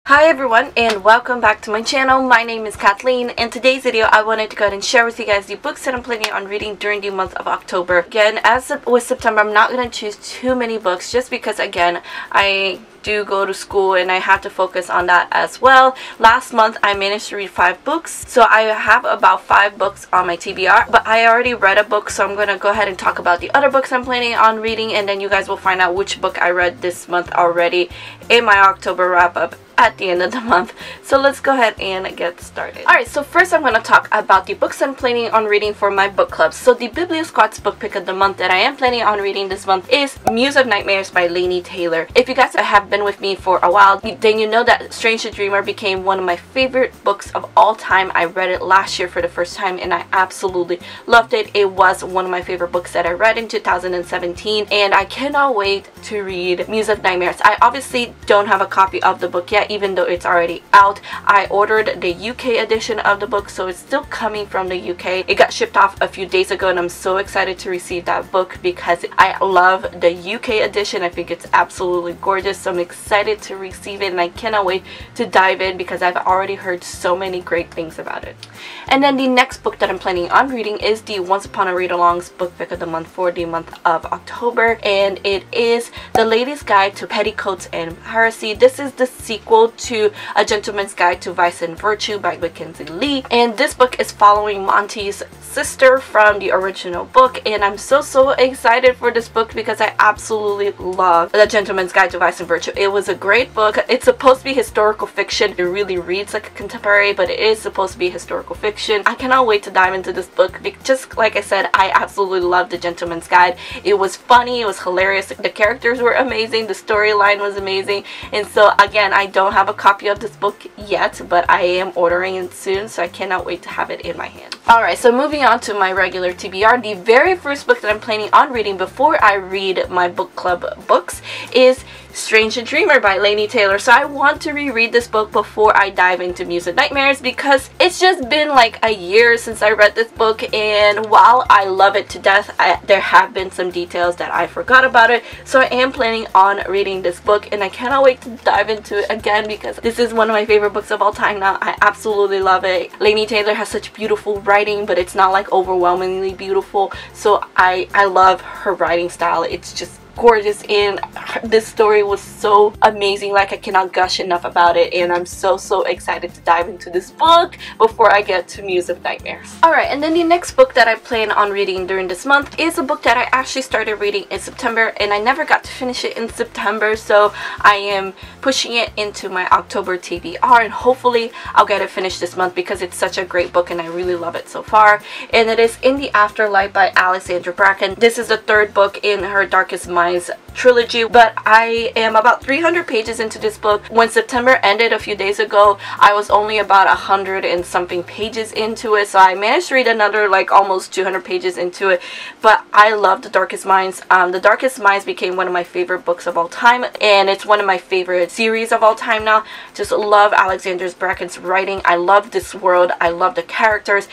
Hi everyone and welcome back to my channel. My name is Kathleen. In today's video I wanted to go ahead and share with you guys the books that I'm planning on reading during the month of October. Again, as with September, I'm not going to choose too many books just because again I do go to school and I have to focus on that as well. Last month I managed to read 5 books, so I have about 5 books on my TBR, but I already read a book, so I'm going to go ahead and talk about the other books I'm planning on reading, and then you guys will find out which book I read this month already in my October wrap up at the end of the month. So let's go ahead and get started. Alright, so first I'm going to talk about the books I'm planning on reading for my book club. So the BIBLIO Squad's book pick of the month that I am planning on reading this month is Muse of Nightmares by Laini Taylor. If you guys have been with me for a while, then you know that Strange the Dreamer became one of my favorite books of all time. I read it last year for the first time and I absolutely loved it. It was one of my favorite books that I read in 2017 and I cannot wait to read Muse of Nightmares. I obviously don't have a copy of the book yet, even though it's already out. I ordered the UK edition of the book, so it's still coming from the UK. It got shipped off a few days ago and I'm so excited to receive that book because I love the UK edition. I think it's absolutely gorgeous, so I'm excited to receive it and I cannot wait to dive in because I've already heard so many great things about it. And then the next book that I'm planning on reading is the Once Upon a Read-Along's book pick of the month for the month of October, and it is The Lady's Guide to Petticoats and Piracy. This is the sequel to A Gentleman's Guide to Vice and Virtue by Mackenzie Lee, and this book is following Monty's sister from the original book, and I'm so excited for this book because I absolutely love The Gentleman's Guide to Vice and Virtue. It was a great book. It's supposed to be historical fiction. It really reads like a contemporary, but it is supposed to be historical fiction. I cannot wait to dive into this book. Just like I said, I absolutely loved The Gentleman's Guide. It was funny, it was hilarious, the characters were amazing, the storyline was amazing, and so again, I don't have a copy of this book yet, but I am ordering it soon, so I cannot wait to have it in my hand. Alright, so moving on to my regular TBR, the very first book that I'm planning on reading before I read my book club books is Strange the Dreamer by Laini Taylor. So I want to reread this book before I dive into Muse of Nightmares because it's just been like a year since I read this book, and while I love it to death, there have been some details that I forgot about it. So I am planning on reading this book and I cannot wait to dive into it again because this is one of my favorite books of all time now. I absolutely love it. Laini Taylor has such beautiful writing, but it's not like overwhelmingly beautiful. So I love her writing style. It's just gorgeous, and this story was so amazing. Like, I cannot gush enough about it, and I'm so excited to dive into this book before I get to Muse of Nightmares. Alright, and then the next book that I plan on reading during this month is a book that I actually started reading in September and I never got to finish it in September, so I am pushing it into my October TBR and hopefully I'll get it finished this month because it's such a great book and I really love it so far. And it is In the Afterlife by Alexandra Bracken. This is the 3rd book in her Darkest Minds trilogy, but I am about 300 pages into this book. When September ended a few days ago, I was only about 100 and something pages into it, so I managed to read another like almost 200 pages into it. But I love The Darkest Minds. The Darkest Minds became one of my favorite books of all time, and it's one of my favorite series of all time now. Just love Alexandra Bracken's writing. I love this world. I love the characters.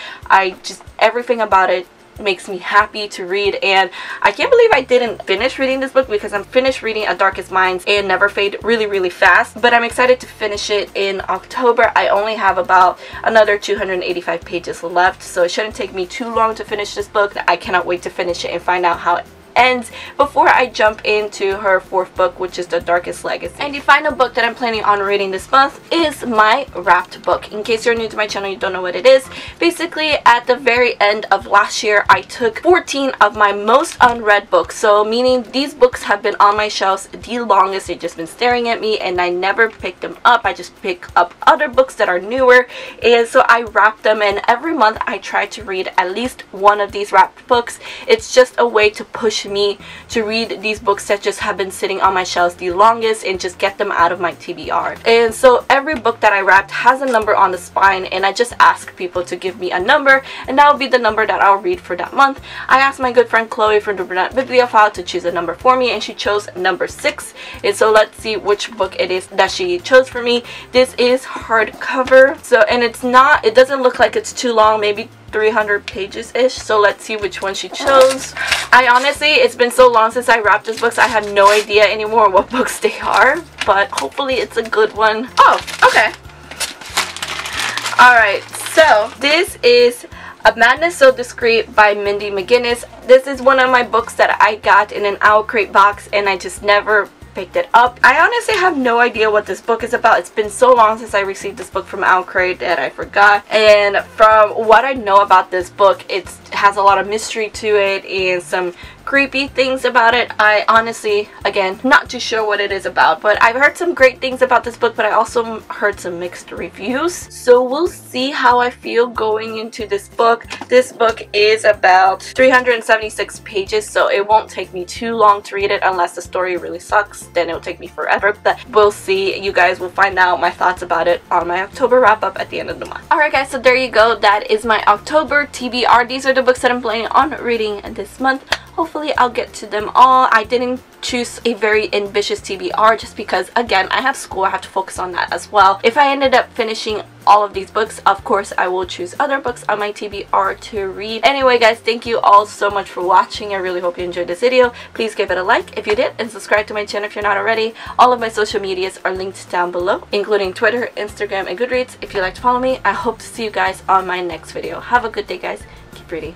Everything about it makes me happy to read, and I can't believe I didn't finish reading this book because I'm finished reading A Darkest Minds and Never Fade really fast, but I'm excited to finish it in October. I only have about another 285 pages left, so it shouldn't take me too long to finish this book. I cannot wait to finish it and find out how it ends before I jump into her 4th book, which is The Darkest Legacy. And the final book that I'm planning on reading this month is my wrapped book. In case you're new to my channel, you don't know what it is. Basically, at the very end of last year, I took 14 of my most unread books, so meaning these books have been on my shelves the longest. They've just been staring at me and I never picked them up. I just pick up other books that are newer, and so I wrap them, and every month I try to read at least one of these wrapped books. It's just a way to push me to read these books that just have been sitting on my shelves the longest and just get them out of my TBR. And so every book that I wrapped has a number on the spine, and I just ask people to give me a number, and that will be the number that I'll read for that month. I asked my good friend Chloe from the Brunette Bibliophile to choose a number for me, and she chose number 6. And so let's see which book it is that she chose for me. This is hardcover, so, and it doesn't look like it's too long, maybe 300 pages ish. So let's see which one she chose. I honestly, it's been so long since I wrapped this books, I have no idea anymore what books they are, but hopefully it's a good one. Oh, Okay. Alright, so this is A Madness So Discreet by Mindy McGinnis. This is one of my books that I got in an Owl Crate box and I just never picked it up. I honestly have no idea what this book is about. It's been so long since I received this book from Owl Crate that I forgot. And from what I know about this book, it has a lot of mystery to it and some creepy things about it. I honestly, again, not too sure what it is about, but I've heard some great things about this book, but I also heard some mixed reviews. So we'll see how I feel going into this book. This book is about 376 pages, so it won't take me too long to read it unless the story really sucks. Then it'll take me forever, but we'll see. You guys will find out my thoughts about it on my October wrap-up at the end of the month. Alright guys, so there you go. That is my October TBR. These are the books that I'm planning on reading this month. Hopefully I'll get to them all. I didn't choose a very ambitious TBR just because, again, I have school. I have to focus on that as well. If I ended up finishing all of these books, of course I will choose other books on my TBR to read. Anyway guys, thank you all so much for watching. I really hope you enjoyed this video. Please give it a like if you did and subscribe to my channel if you're not already. All of my social medias are linked down below, including Twitter, Instagram, and Goodreads. If you'd like to follow me, I hope to see you guys on my next video. Have a good day guys. Keep reading.